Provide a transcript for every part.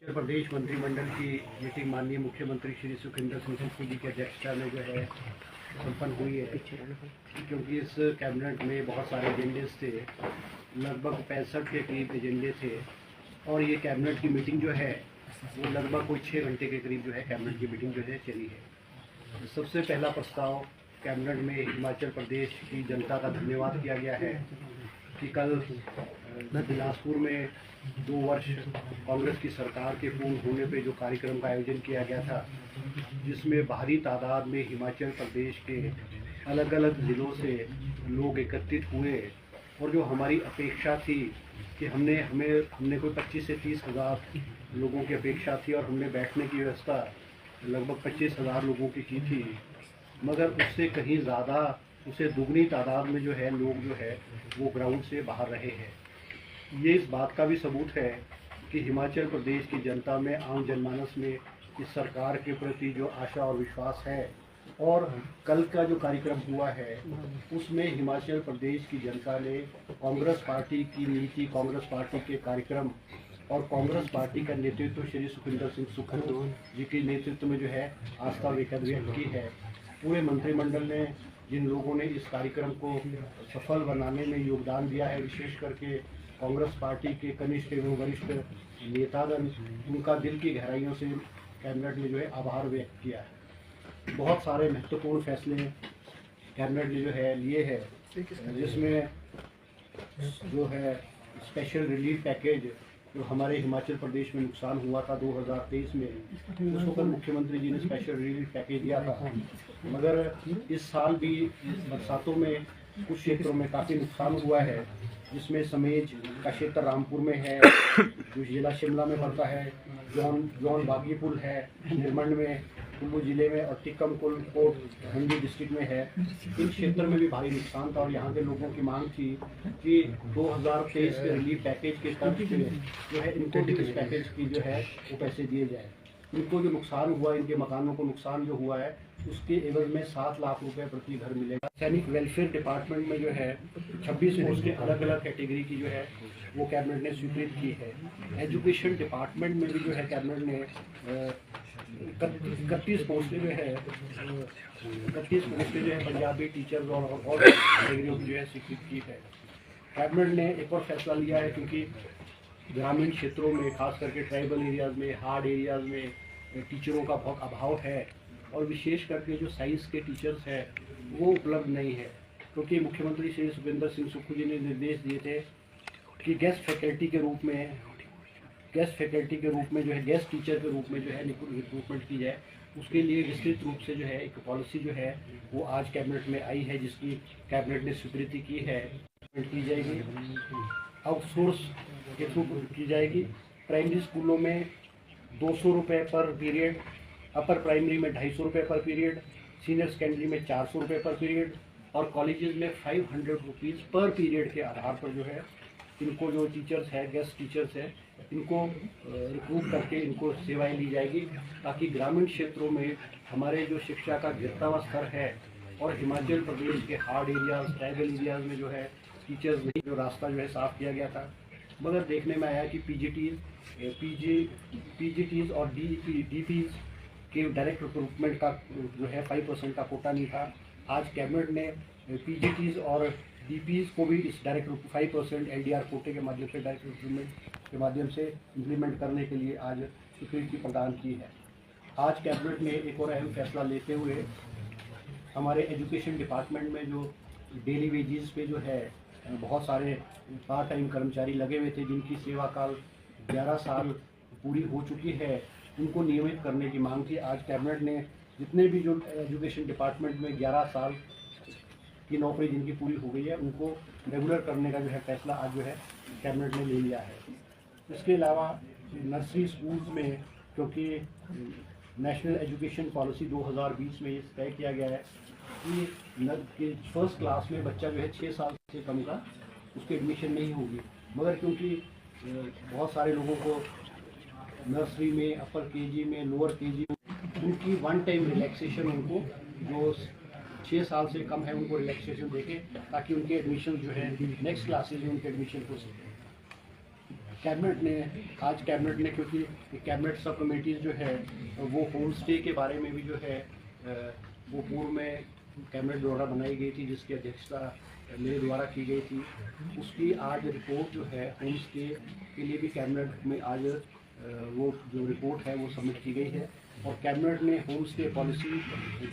उत्तर प्रदेश मंत्रिमंडल की मीटिंग माननीय मुख्यमंत्री श्री सुखविंदर सिंह सुक्खू जी की अध्यक्षता में जो है संपन्न हुई है, क्योंकि इस कैबिनेट में बहुत सारे एजेंडे थे, लगभग 65 के करीब एजेंडे थे और ये कैबिनेट की मीटिंग जो है वो लगभग कोई 6 घंटे के करीब जो है कैबिनेट की मीटिंग जो है चली है। सबसे पहला प्रस्ताव कैबिनेट में हिमाचल प्रदेश की जनता का धन्यवाद किया गया है कि कल बिलासपुर में 2 वर्ष कांग्रेस की सरकार के पूर्ण होने पे जो कार्यक्रम का आयोजन किया गया था, जिसमें भारी तादाद में हिमाचल प्रदेश के अलग अलग ज़िलों से लोग एकत्रित हुए और जो हमारी अपेक्षा थी कि हमने कोई 25 से 30 हज़ार लोगों की अपेक्षा थी और हमने बैठने की व्यवस्था लगभग 25,000 लोगों की थी, मगर उससे कहीं ज़्यादा, उससे दुगनी तादाद में जो है लोग जो है वो ग्राउंड से बाहर रहे हैं। ये इस बात का भी सबूत है कि हिमाचल प्रदेश की जनता में, आम जनमानस में इस सरकार के प्रति जो आशा और विश्वास है। और कल का जो कार्यक्रम हुआ है उसमें हिमाचल प्रदेश की जनता ने कांग्रेस पार्टी की नीति, कांग्रेस पार्टी के कार्यक्रम और कांग्रेस पार्टी का नेतृत्व श्री सुखविंदर सिंह सुक्खू जी के नेतृत्व में जो है आस्था व्यक्त की है। पूरे मंत्रिमंडल ने जिन लोगों ने इस कार्यक्रम को सफल बनाने में योगदान दिया है, विशेष करके कांग्रेस पार्टी के कनिष्ठ एवं वरिष्ठ नेतागण, उनका दिल की गहराइयों से कैबिनेट ने जो है आभार व्यक्त किया है। बहुत सारे महत्वपूर्ण फैसले कैबिनेट ने जो है लिए हैं, जिसमें जो है स्पेशल रिलीफ पैकेज जो हमारे हिमाचल प्रदेश में नुकसान हुआ था 2023 में, उस वक्त मुख्यमंत्री जी ने स्पेशल रिलीफ पैकेज दिया था, मगर इस साल भी बरसातों में कुछ क्षेत्रों में काफ़ी नुकसान हुआ है, जिसमें समेज का क्षेत्र रामपुर में है, जो जिला शिमला में पड़ता है, जॉन बागी पुल है निर्मंड में, कुल्लू जिले में, और टिक्कम कोट मंडी डिस्ट्रिक्ट में है। इन क्षेत्र में भी भारी नुकसान था और यहाँ के लोगों की मांग थी कि 2023 के रिलीफ पैकेज के तर्ज पे जो है इनको भी इस पैकेज की जो है वो पैसे दिए जाए। इनको जो नुकसान हुआ, इनके मकानों को नुकसान जो हुआ है, उसके एवज में 7 लाख रुपए प्रति घर मिलेगा। सैनिक वेलफेयर डिपार्टमेंट में जो है 26 पोस्ट के अलग अलग कैटेगरी की जो है वो कैबिनेट ने स्वीकृत की है। एजुकेशन डिपार्टमेंट में भी जो है कैबिनेट ने 31 पोस्टें जो है 31 पोस्टें जो है पंजाबी टीचर्स और कैटेगरियों की जो है स्वीकृत की है। कैबिनेट ने एक और फैसला लिया है, क्योंकि ग्रामीण क्षेत्रों में, खास करके ट्राइबल एरियाज़ में, हार्ड एरियाज़ में टीचरों का बहुत अभाव है और विशेष करके जो साइंस के टीचर्स हैं वो उपलब्ध नहीं है, क्योंकि मुख्यमंत्री श्री सुखविंदर सिंह सुक्खू जी ने निर्देश दिए थे कि गेस्ट फैकल्टी के रूप में जो है गेस्ट टीचर के रूप में जो है रिक्रूटमेंट की जाए। उसके लिए विस्तृत रूप से जो है एक पॉलिसी जो है वो आज कैबिनेट में आई है, जिसकी कैबिनेट ने स्वीकृति की है। की जाएगी आउटसोर्स के थ्रू की जाएगी। प्राइमरी स्कूलों में 200 रुपये पर पीरियड, अपर प्राइमरी में 250 रुपये पर पीरियड, सीनियर सेकेंडरी में 400 रुपये पर पीरियड और कॉलेजेस में 500 रुपीज़ पर पीरियड के आधार पर जो है इनको जो टीचर्स है, गेस्ट टीचर्स है, इनको रिक्रूट करके इनको सेवाएं ली जाएगी, ताकि ग्रामीण क्षेत्रों में हमारे जो शिक्षा का गिरता हुआ स्तर है और हिमाचल प्रदेश के हार्ड एरियाज, ट्राइबल एरियाज में जो है टीचर्स नहीं, जो रास्ता जो है साफ किया गया था। मगर देखने में आया कि पीजीटीज और डीपीज के डायरेक्ट रिक्रूटमेंट का जो है 5% का कोटा नहीं था। आज कैबिनेट ने पीजीटीज और डीपीज को भी इस डायरेक्ट 5% एलडीआर कोटे के माध्यम से, डायरेक्ट रिक्रूटमेंट के माध्यम से इम्प्लीमेंट करने के लिए आज स्वीकृति प्रदान की है। आज कैबिनेट ने एक और अहम फैसला लेते हुए हमारे एजुकेशन डिपार्टमेंट में जो डेली वेजेस पे जो है बहुत सारे पार्ट टाइम कर्मचारी लगे हुए थे, जिनकी सेवा काल 11 साल पूरी हो चुकी है, उनको नियमित करने की मांग थी। आज कैबिनेट ने जितने भी जो एजुकेशन डिपार्टमेंट में 11 साल की नौकरी जिनकी पूरी हो गई है, उनको रेगुलर करने का जो है फैसला आज जो है कैबिनेट ने ले लिया है। इसके अलावा नर्सरी स्कूल्स में, क्योंकि नेशनल एजुकेशन पॉलिसी 2020 में ये तय किया गया है कि फर्स्ट क्लास में बच्चा जो है 6 साल से कम का उसकी एडमिशन नहीं होगी, मगर क्योंकि बहुत सारे लोगों को नर्सरी में, अपर केजी में, लोअर केजी में उनकी वन टाइम रिलैक्सेशन, उनको जो 6 साल से कम है उनको रिलैक्सेशन देके, ताकि उनके एडमिशन जो है नेक्स्ट क्लासेज में उनके एडमिशन हो सके। कैबिनेट ने आज कैबिनेट ने, क्योंकि कैबिनेट सब कमेटीज़ जो है वो होम स्टे के बारे में भी जो है वो पूर्व में कैबिनेट द्वारा बनाई गई थी, जिसकी अध्यक्षता मेरे द्वारा की गई थी। उसकी आज रिपोर्ट जो है होम स्टे के लिए भी कैबिनेट में आज वो जो रिपोर्ट है वो सबमिट की गई है, और कैबिनेट ने होम स्टे पॉलिसी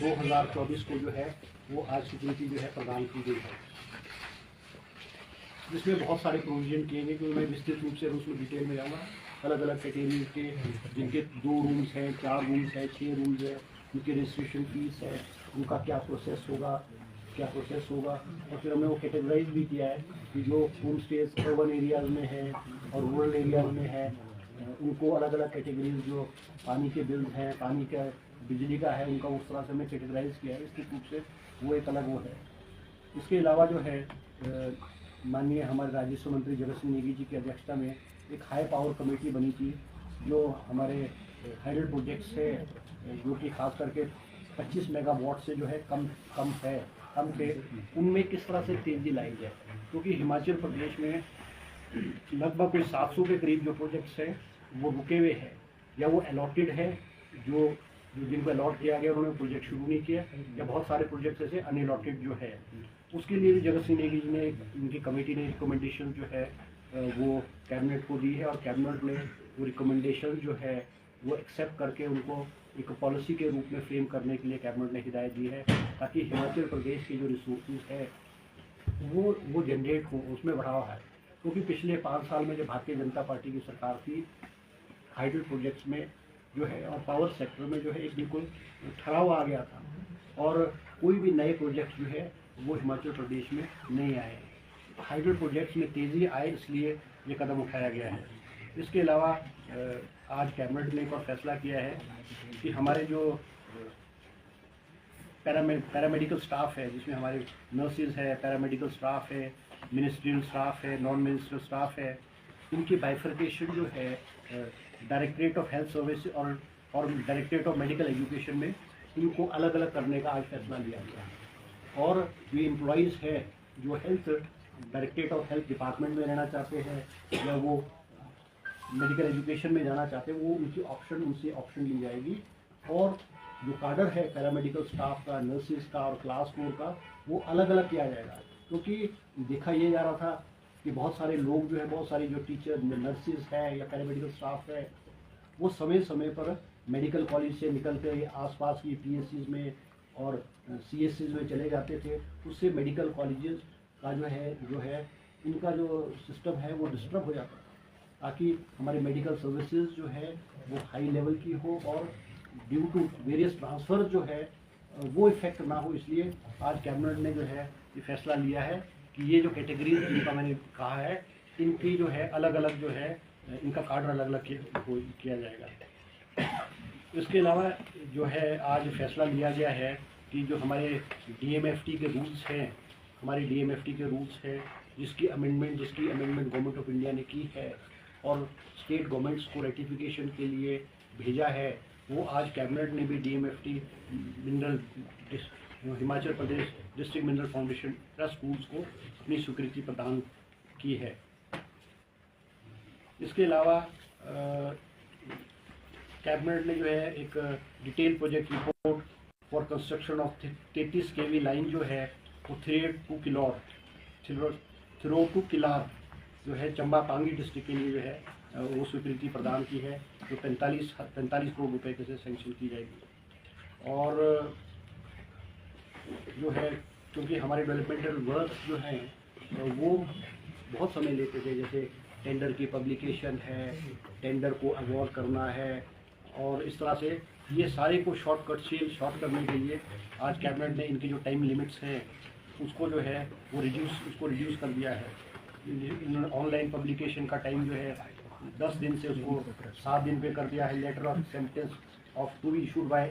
2024 को जो है वो आज स्वीकृति जो है प्रदान की गई है, जिसमें बहुत सारे प्रोविजन किए गए, क्योंकि मैं विस्तृत रूप से उसमें डिटेल में जाऊँगा। अलग अलग कैटेगरी के जिनके 2 रूम्स हैं, 4 रूम्स हैं, 6 रूम्स है, उनकी रजिस्ट्रेशन फीस है, उनका क्या प्रोसेस होगा, और फिर हमने वो कैटेगराइज भी किया है कि जो होम स्टेज अर्बन एरियाज़ में है और रूरल एरियाज़ में है, उनको अलग अलग कैटेगरीज, जो पानी के बिल्स हैं, पानी का, बिजली का है, उनका उस तरह से हमने कैटेगराइज किया है। इस रूप से वो एक अलग वो है। इसके अलावा जो है माननीय हमारे राजस्व मंत्री जगत सिंह नेगी जी की अध्यक्षता में एक हाई पावर कमेटी बनी थी, जो हमारे हाइडल प्रोजेक्ट्स है, जो कि खास करके 25 मेगावाट से जो है कम थे, उनमें किस तरह से तेज़ी लाई जाए, क्योंकि हिमाचल प्रदेश में लगभग कोई 700 के करीब जो प्रोजेक्ट्स हैं वो रुके हुए हैं, या वो अलॉटेड है, जो जिनको अलॉट किया गया उन्होंने प्रोजेक्ट शुरू नहीं किया, या बहुत सारे प्रोजेक्ट्स ऐसे अनअलॉटेड जो है। उसके लिए भी जगत सिंह नेगी जी ने, उनकी कमेटी ने रिकमेंडेशन जो है वो कैबिनेट को दी है, और कैबिनेट ने वो रिकमेंडेशन जो है वो एक्सेप्ट करके उनको एक पॉलिसी के रूप में फ्रेम करने के लिए कैबिनेट ने हिदायत दी है, ताकि हिमाचल प्रदेश की जो रिसोर्सेज है वो जनरेट हो, उसमें बढ़ावा है। क्योंकि पिछले 5 साल में जब भारतीय जनता पार्टी की सरकार थी, हाइडल प्रोजेक्ट्स में जो है और पावर सेक्टर में जो है एक बिल्कुल ठहराव आ गया था, और कोई भी नए प्रोजेक्ट जो है वो हिमाचल प्रदेश में नहीं आए। हाइडल प्रोजेक्ट्स में तेज़ी आए, इसलिए ये कदम उठाया गया है। इसके अलावा आज कैबिनेट ने एक और फैसला किया है कि हमारे जो पैरामेडिकल स्टाफ है, जिसमें हमारे नर्सेज है, पैरामेडिकल स्टाफ है, मिनिस्ट्रियल स्टाफ है, नॉन मिनिस्ट्रियल स्टाफ है, इनकी बाइफर्केशन जो है डायरेक्टरेट ऑफ हेल्थ सर्विस और डायरेक्टरेट ऑफ मेडिकल एजुकेशन में इनको अलग अलग करने का आज फैसला लिया गया है। और जो एम्प्लॉइज़ है जो health directorate of health department में रहना चाहते हैं या वो मेडिकल एजुकेशन में जाना चाहते हैं, वो उनसे ऑप्शन ली जाएगी, और जो काडर है पैरामेडिकल स्टाफ का, नर्सिस का और क्लास 4 का, वो अलग अलग किया जाएगा। क्योंकि देखा ये जा रहा था कि बहुत सारे लोग जो है, बहुत सारी जो टीचर नर्सिस है या पैरामेडिकल स्टाफ है, वो समय समय पर मेडिकल कॉलेज से निकल कर आसपास की PSCs में और CSCs में चले जाते थे। उससे मेडिकल कॉलेजेस का जो है इनका जो सिस्टम है वो डिस्टर्ब हो जाता है, ताकि हमारे मेडिकल सर्विसेज जो है वो हाई लेवल की हो, और ड्यू टू वेरियस ट्रांसफ़र जो है वो इफेक्ट ना हो। इसलिए आज कैबिनेट ने जो है ये फैसला लिया है कि ये जो कैटेगरीज जिनका मैंने कहा है, इनकी जो है अलग अलग जो है इनका कार्ड अलग अलग किया जाएगा। इसके अलावा जो है आज फैसला लिया गया है कि जो हमारे DMFT के रूल्स हैं, जिसकी अमेंडमेंट गवर्नमेंट ऑफ इंडिया ने की है और स्टेट गवर्नमेंट्स को रेटिफिकेशन के लिए भेजा है, वो आज कैबिनेट ने भी DMFT mineral Himachal Pradesh district mineral foundation trust rules को अपनी स्वीकृति प्रदान की है। इसके अलावा कैबिनेट ने जो है एक detail project report for construction of 33 kV line जो है वो थिरोटू किलार जो है चंबा पांगी डिस्ट्रिक्ट के लिए जो है वो स्वीकृति प्रदान की है, जो 45 करोड़ रुपए के से सैंक्शन की जाएगी। और जो है क्योंकि हमारे डेवलपमेंटल वर्क जो हैं वो बहुत समय लेते थे, जैसे टेंडर की पब्लिकेशन है, टेंडर को अवॉर्ड करना है, और इस तरह से ये सारे को शॉर्ट करने के लिए आज कैबिनेट ने इनकी जो टाइम लिमिट्स हैं उसको जो है वो रिड्यूस कर दिया है। ऑनलाइन पब्लिकेशन का टाइम जो है 10 दिन से उसको 7 दिन पे कर दिया है। Letter of acceptance of to be issued by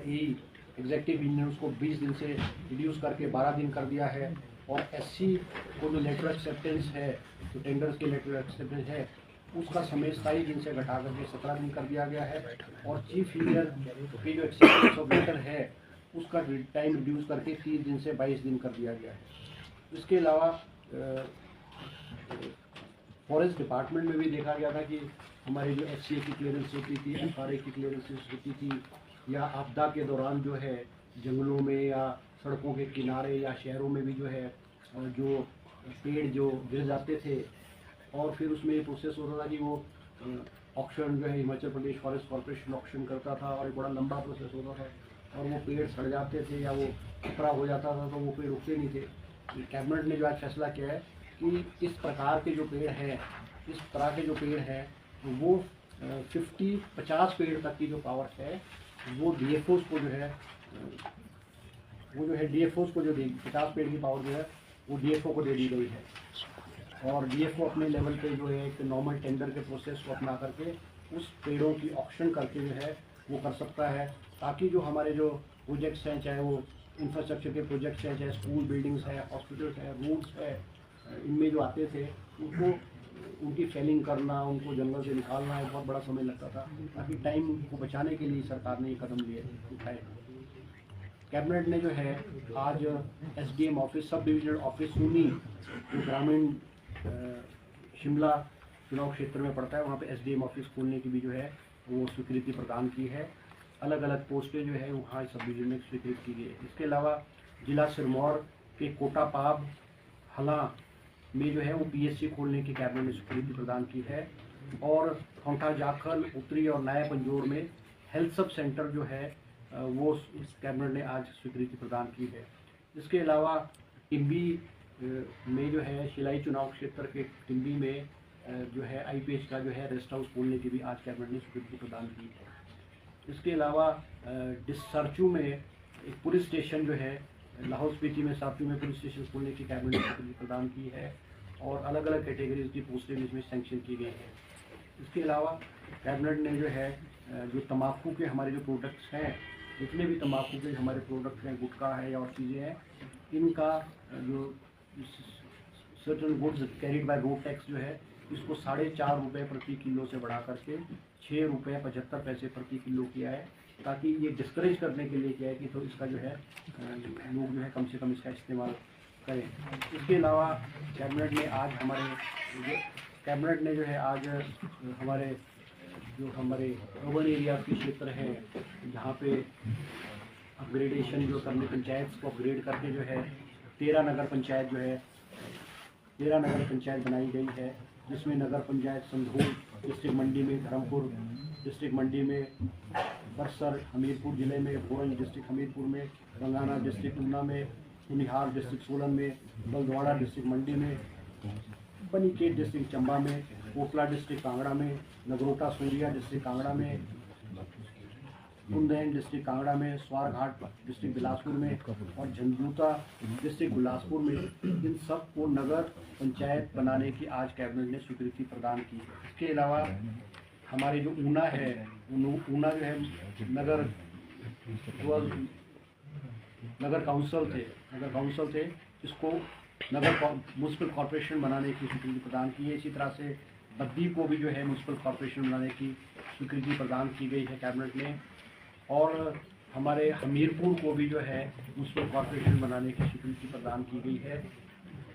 executive ने उसको 20 दिन से रिड्यूस करके 12 दिन कर दिया है। और SC को जो लेटर एक्सेप्टेंस है, जो टेंडर्स के लेटर एक्सेप्टेंस है, उसका समय 27 दिन से घटा करके 17 दिन कर दिया गया है। और चीफ इंजीनियर की जो एक्सेप्टेंस ऑफ लेटर है उसका टाइम रिड्यूस करके 30 दिन से 22 दिन कर दिया गया है। इसके अलावा फॉरेस्ट डिपार्टमेंट में भी देखा गया था कि हमारी जो एफसीए की क्लियरेंस होती थी, एफआरए की क्लियरेंस होती थी, या आपदा के दौरान जो है जंगलों में या सड़कों के किनारे या शहरों में भी जो है जो पेड़ जो गिर जाते थे, और फिर उसमें ये प्रोसेस होता था कि वो ऑक्शन जो है Himachal Pradesh forest corporation auction करता था, और एक बड़ा लंबा प्रोसेस होता था, और वो पेड़ सड़ जाते थे या वो खतरा हो जाता था, तो वो पेड़ उगते नहीं थे। कैबिनेट ने जो आज फैसला किया है कि इस प्रकार के जो पेड़ हैं, इस तरह के जो पेड़ हैं वो 50 पेड़ तक की जो पावर है वो डीएफओस को जो है डीएफओस को जो देगी, 50 पेड़ की पावर जो है वो डीएफओ को दे दी गई है। और डीएफओ अपने लेवल पे जो है एक नॉर्मल टेंडर के प्रोसेस को अपना करके उस पेड़ों की ऑक्शन करके जो है वो कर सकता है, ताकि जो हमारे जो प्रोजेक्ट्स हैं, चाहे वो इंफ्रास्ट्रक्चर के प्रोजेक्ट्स हैं, चाहे स्कूल बिल्डिंग्स हैं, हॉस्पिटल्स हैं, रोड्स है, इनमें जो आते थे उनको उनकी फेलिंग करना, उनको जंगल से निकालना एक बहुत बड़ा समय लगता था। ताकि टाइम को बचाने के लिए सरकार ने ये कदम लिए उठाए। कैबिनेट ने जो है आज SDM office, sub divisional office सुनी जो ग्रामीण शिमला चुनाव क्षेत्र में पड़ता है, वहाँ पे एसडीएम ऑफिस खोलने की भी जो है वो स्वीकृति प्रदान की है। अलग अलग पोस्टें जो है वहाँ सब डिवीजन में स्वीकृत की गई है। इसके अलावा जिला सिरमौर के कोटापाब हला में जो है वो पीएससी खोलने की कैबिनेट ने स्वीकृति प्रदान की है, और खौंठा जाखल, उत्तरी और नया पंजोर में हेल्थ सब सेंटर जो है वो कैबिनेट ने आज स्वीकृति प्रदान की है। इसके अलावा टिम्बी में जो है शिलाई चुनाव क्षेत्र के टिम्बी में जो है आईपीएच का जो है रेस्ट हाउस खोलने की भी आज कैबिनेट ने स्वीकृति प्रदान की है। इसके अलावा सरचू में एक पुलिस स्टेशन जो है लाहौल स्पीति में सरचू में पुलिस स्टेशन खोलने की कैबिनेट ने स्वीकृति प्रदान की है, और अलग अलग कैटेगरीज की पोस्टें इसमें सैंक्शन की गई है। इसके अलावा कैबिनेट ने जो है जो तम्बाकू के हमारे जो प्रोडक्ट्स हैं, जितने भी तम्बाकू के हमारे प्रोडक्ट्स हैं, गुटखा है या और चीज़ें हैं, इनका जो certain goods carried by road tax जो है इसको 4.5 रुपये प्रति किलो से बढ़ा करके 6 रुपये 75 पैसे प्रति किलो किया है, ताकि ये डिस्करेज करने के लिए किया है कि तो इसका जो है लोग जो है कम से कम इसका इस्तेमाल करें। इसके अलावा कैबिनेट ने आज हमारे जो हमारे अर्बन एरिया के क्षेत्र हैं, जहाँ पे अपग्रेडेशन जो करने, पंचायत को अपग्रेड करके जो है 13 नगर पंचायत जो है 13 नगर पंचायत बनाई गई है, जिसमें नगर पंचायत संधोल डिस्ट्रिक्ट मंडी में, धर्मपुर डिस्ट्रिक्ट मंडी में, बरसर हमीरपुर जिले में, भोरंज डिस्ट्रिक्ट हमीरपुर में, रंगाना डिस्ट्रिक्ट ऊना में, कुनिहार डिस्ट्रिक्ट सोलन में, बलद्वाड़ा डिस्ट्रिक्ट मंडी में, बनीखेत डिस्ट्रिक्ट चंबा में, कोटला डिस्ट्रिक्ट कांगड़ा में, नगरोटा सूरिया डिस्ट्रिक्ट कांगड़ा में, उन्नैन डिस्ट्रिक्ट कांगड़ा में, स्वारघाट डिस्ट्रिक्ट बिलासपुर में और झंझूता डिस्ट्रिक्ट बिलासपुर में, इन सब को नगर पंचायत बनाने की आज कैबिनेट ने स्वीकृति प्रदान की है। इसके अलावा हमारे जो ऊना है, ऊना जो है नगर काउंसिल थे, इसको म्यूनसिपल कॉर्पोरेशन बनाने की स्वीकृति प्रदान की है। इसी तरह से बद्दी को भी जो है म्यूनसिपल कॉर्पोरेशन बनाने की स्वीकृति प्रदान की गई है कैबिनेट ने, और हमारे हमीरपुर को भी जो है म्यूनसिपल कॉर्पोरेशन बनाने की स्वीकृति प्रदान की गई है।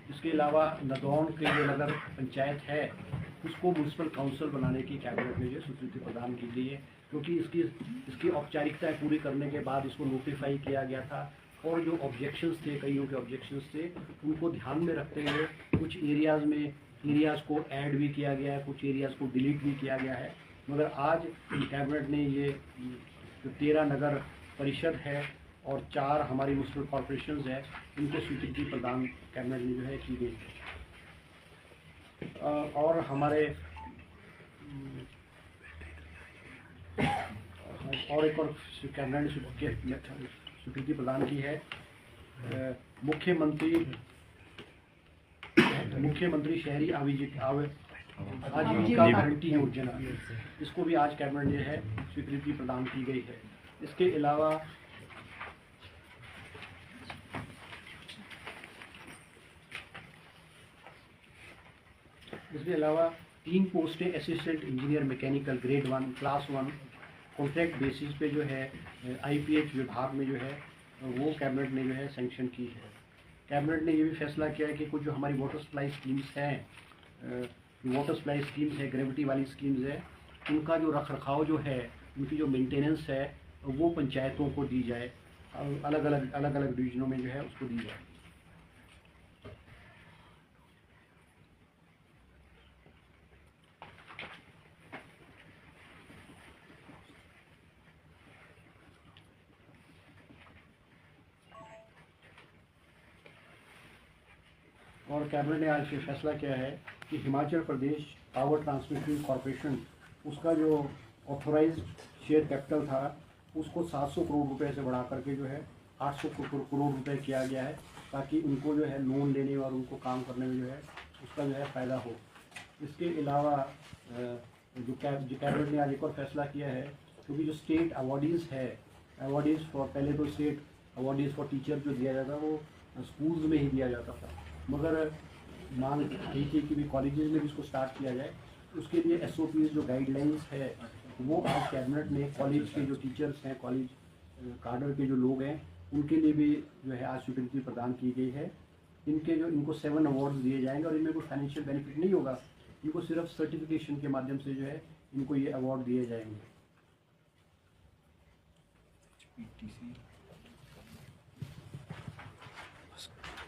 इसके अलावा नदौन के जो नगर पंचायत है उसको म्यूनसिपल काउंसिल बनाने की कैबिनेट ने जो स्वीकृति प्रदान की गई है, क्योंकि इसकी औपचारिकताएँ पूरी करने के बाद इसको नोटिफाई किया गया था, और जो ऑब्जेक्शंस थे, कईयों के ऑब्जेक्शंस थे, उनको ध्यान में रखते हुए कुछ एरियाज़ को ऐड भी किया गया है, कुछ एरियाज़ को डिलीट भी किया गया है। मगर आज कैबिनेट ने ये जो 13 नगर परिषद है और 4 हमारी म्यूनसिपल कॉर्पोरेशंस है, इनको स्वीकृति प्रदान कैबिनेट ने जो है की गई है। और हमारे और एक और कैबिनेट ने स्वीकृति प्रदान की है, मुख्यमंत्री शहरी आजीविका गारंटी योजना, इसको भी आज कैबिनेट ने है स्वीकृति प्रदान की गई है। इसके अलावा 3 पोस्टें assistant engineer mechanical grade 1 class 1 contract basis पे जो है आईपीएच विभाग में जो है वो कैबिनेट ने जो है सैंक्शन की है। कैबिनेट ने ये भी फैसला किया है कि कुछ जो हमारी वाटर सप्लाई स्कीम्स हैं, वाटर सप्लाई स्कीम्स है, ग्रेविटी वाली स्कीम्स है, उनका जो रख रखाव जो है, उनकी जो मेंटेनेंस है वो पंचायतों को दी जाए, अलग अलग डिवीजनों में जो है उसको दी जाए। और कैबिनेट ने आज ये फैसला किया है कि Himachal Pradesh power transmission corporation, उसका जो ऑथोराइज्ड शेयर कैपिटल था उसको 700 करोड़ रुपए से बढ़ा करके जो है 800 करोड़ रुपए किया गया है, ताकि उनको जो है लोन लेने और उनको काम करने में जो है उसका जो है फ़ायदा हो। इसके अलावा जो कैबिनेट ने आज एक और फैसला किया है, क्योंकि जो स्टेट अवार्डीज़ है, अवार्डीज़ फॉर, पहले तो स्टेट अवार्डीज़ फॉर टीचर जो दिया जाता वो स्कूल्स में ही दिया जाता था, मगर मांग आई थी कि भी कॉलेजेस में भी इसको स्टार्ट किया जाए। उसके लिए SOPs जो गाइडलाइंस है वो आज कैबिनेट ने कॉलेज के जो टीचर्स हैं, कॉलेज काडर के जो लोग हैं, उनके लिए भी जो है आज स्वीकृति प्रदान की गई है। इनको 7 अवार्ड्स दिए जाएंगे और इनमें कोई फाइनेंशियल बेनिफिट नहीं होगा, इनको सिर्फ सर्टिफिकेशन के माध्यम से जो है इनको ये अवार्ड दिए जाएंगे।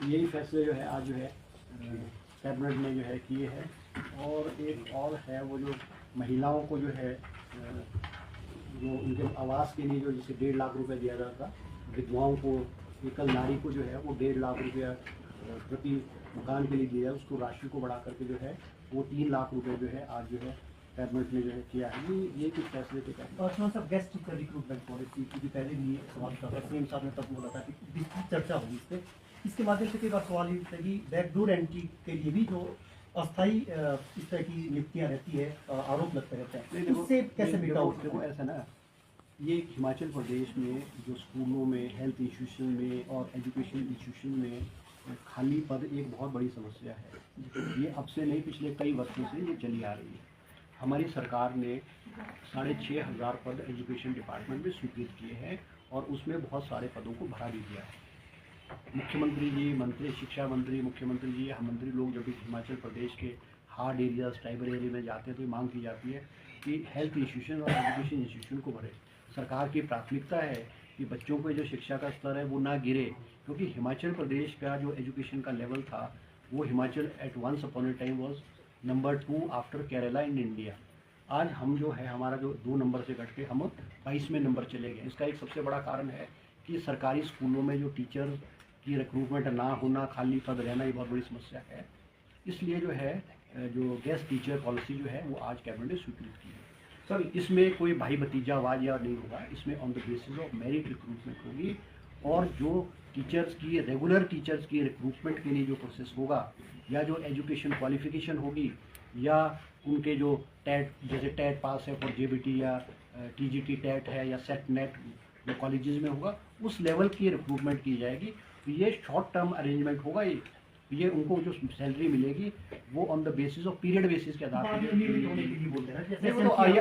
यही फैसले जो है आज जो है कैबिनेट ने जो है किए हैं। और एक और है वो जो महिलाओं को जो है जो उनके आवास के लिए जो जैसे 1.5 लाख रुपए दिया जाता था, विधवाओं को, एकल नारी को जो है वो 1.5 लाख रुपया प्रति मकान के लिए दिया है, उसको राशि को बढ़ा करके जो है वो 3 लाख रुपए जो है आज जो है कैबिनेट ने जो है किया है। ये कुछ फैसले थे cabinet. Guest teacher recruitment policy की पहले भी सवाल था, सीएम साहब ने तब बोला था कि विस्तृत चर्चा होगी इस पर। इसके माध्यम से कई बार सवाल ये उठता है कि बैकडोर एंट्री के लिए भी जो अस्थायी इस तरह की नियुक्तियाँ रहती है, आरोप लगते रहते हैं, उससे कैसे मिटाओ? देखो ऐसा ना, ये हिमाचल प्रदेश में जो स्कूलों में, हेल्थ इंस्टीट्यूशन में और एजुकेशन इंस्टीट्यूशन में खाली पद एक बहुत बड़ी समस्या है। ये अब से नहीं, पिछले कई वर्षों से ये चली आ रही है। हमारी सरकार ने 6,500 पद एजुकेशन डिपार्टमेंट में स्वीकृत किए हैं और उसमें बहुत सारे पदों को भरा भी दिया है। मुख्यमंत्री जी, मंत्री, शिक्षा मंत्री, मुख्यमंत्री जी, हम मंत्री लोग जब भी हिमाचल प्रदेश के हार्ड एरियाज, ट्राइबल एरिया में जाते हैं तो मांग की जाती है कि हेल्थ इंस्टीट्यूशन और एजुकेशन इंस्टीट्यूशन को भरे। सरकार की प्राथमिकता है कि बच्चों को जो शिक्षा का स्तर है वो ना गिरे, क्योंकि हिमाचल प्रदेश का जो एजुकेशन का लेवल था वो Himachal at once upon a time was number 2 after Kerala in India. आज हम जो है हमारा जो 2 नंबर से घट के हम 22वें नंबर चले गए। इसका एक सबसे बड़ा कारण है कि सरकारी स्कूलों में जो टीचर की रिक्रूटमेंट ना होना, खाली पद रहना, ये बहुत बड़ी समस्या है। इसलिए जो है जो गेस्ट टीचर पॉलिसी जो है वो आज कैबिनेट ने स्वीकृत की है। सर, इसमें कोई भाई भतीजावाद या नहीं होगा, इसमें on the basis of merit recruitment होगी। और जो टीचर्स की, रेगुलर टीचर्स की रिक्रूटमेंट के लिए जो प्रोसेस होगा, या जो एजुकेशन क्वालिफिकेशन होगी, या उनके जो टेट, जैसे टेट पास है फॉर JBT या TGT टेट है या सेट नेट जो कॉलेजेस में होगा, उस लेवल की रिक्रूटमेंट की जाएगी। तो ये शॉर्ट टर्म अरेंजमेंट होगा। ये उनको जो सैलरी मिलेगी वो on the basis of period basis के आधार पर, ये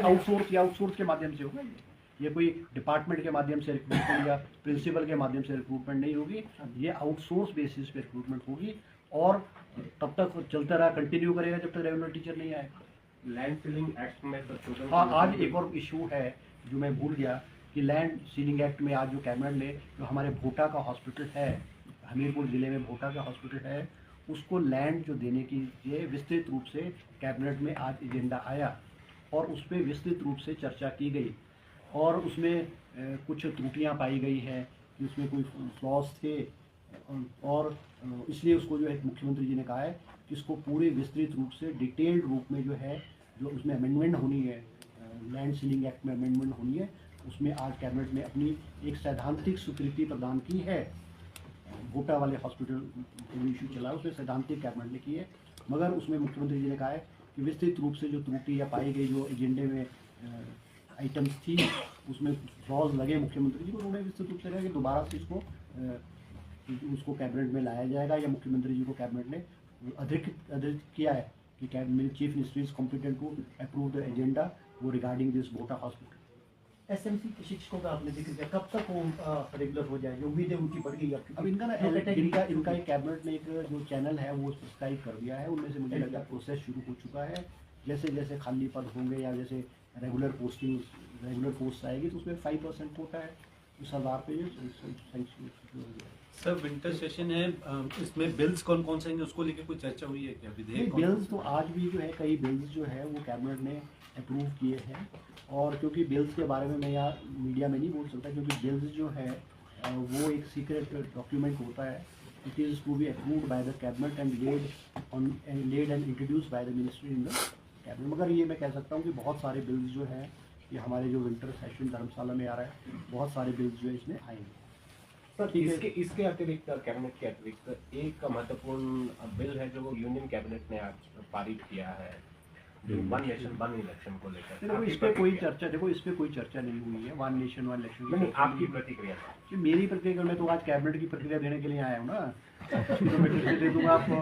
आउटसोर्स के माध्यम से होगा। ये कोई डिपार्टमेंट के माध्यम से रिक्रूटमेंट या प्रिंसिपल के माध्यम से रिक्रूटमेंट नहीं होगी, ये आउटसोर्स बेसिस पे रिक्रूटमेंट होगी। और तब तक चलता रहा, कंटिन्यू करेगा जब तक रेगुलर टीचर नहीं आएगा। लैंड सीलिंग एक्ट में संशोधन। हाँ, आज एक और इशू है जो मैं भूल गया कि लैंड सीलिंग एक्ट में आज जो कैबिनेट ने जो हमारे भोटा का हॉस्पिटल है, हमीरपुर ज़िले में भोटा का हॉस्पिटल है, उसको लैंड जो देने की ये विस्तृत रूप से कैबिनेट में आज एजेंडा आया और उस पर विस्तृत रूप से चर्चा की गई। और उसमें कुछ त्रुटियां पाई गई है कि उसमें कोई फ्लॉज थे, और इसलिए उसको जो है मुख्यमंत्री जी ने कहा है कि इसको पूरे विस्तृत रूप से डिटेल्ड रूप में जो है जो उसमें अमेंडमेंट होनी है, लैंड सीलिंग एक्ट में अमेंडमेंट होनी है, उसमें आज कैबिनेट ने अपनी एक सैद्धांतिक स्वीकृति प्रदान की है। भोटा वाले हॉस्पिटल इशू चला, उसमें सैद्धांतिक कैबिनेट ने की है, मगर उसमें मुख्यमंत्री जी ने कहा है कि विस्तृत रूप से जो त्रुटि या पाई गई, जो एजेंडे में आइटम्स थी, उसमें फ्लॉज लगे मुख्यमंत्री जी को, उन्होंने विस्तृत रूप से कहा कि दोबारा से उसको कैबिनेट में लाया जाएगा, या मुख्यमंत्री जी को कैबिनेट ने अधिकृत किया है कि cabinet chief minister is competent to approve the agenda वो regarding this Bhota hospital. SMC के शिक्षकों का आपने जिक्र किया, कब तक वो रेगुलर हो जाएंगे? उम्मीदें उनकी बढ़ गई अब इनका ना इनका एक कैबिनेट ने एक जो चैनल है वो सब्सक्राइब कर दिया है, उनमें से मुझे लगता है प्रोसेस शुरू हो चुका है। जैसे जैसे खाली पद होंगे या जैसे रेगुलर पोस्ट आएगी तो उसमें 5% होता है, उस आधार पे सर विंटर सेशन है, इसमें बिल्स कौन कौन से हैं उसको लेकर कोई चर्चा हुई है क्या? विधेयक बिल्स तो आज भी जो है कई बिल्स जो है वो कैबिनेट ने अप्रूव किए हैं, और क्योंकि बिल्स के बारे में मैं यहाँ मीडिया में नहीं बोल सकता क्योंकि बिल्स जो है वो एक सीक्रेट डॉक्यूमेंट होता है। It is to be approved by the cabinet and laid and introduce by the ministry in the cabinet. मगर ये मैं कह सकता हूँ कि बहुत सारे बिल्स जो हैं ये हमारे जो विंटर सेशन धर्मशाला में आ रहा है, बहुत सारे बिल्स जो है इसमें आएंगे। सर इसके अतिरिक्त कैबिनेट के अतिरिक्त एक महत्वपूर्ण बिल है जो यूनियन कैबिनेट ने आज पारित किया है, जो वन नेशन वन इलेक्शन को लेकर। देखो इस पे कोई चर्चा नहीं हुई है, वन नेशन वन इलेक्शन। नहीं, आपकी प्रतिक्रिया? मेरी प्रतिक्रिया, मैं तो आज कैबिनेट की प्रतिक्रिया देने के लिए आया हूँ ना, तो मैं प्रतिक्रिया दे दूंगा आपको।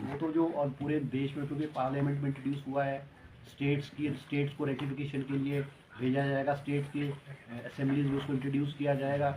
वो तो जो और पूरे देश में क्योंकि पार्लियामेंट में इंट्रोड्यूस हुआ है, स्टेट्स को रेटिफिकेशन के लिए भेजा जाएगा, स्टेट की असेंबलीज में उसको इंट्रोड्यूस किया जाएगा।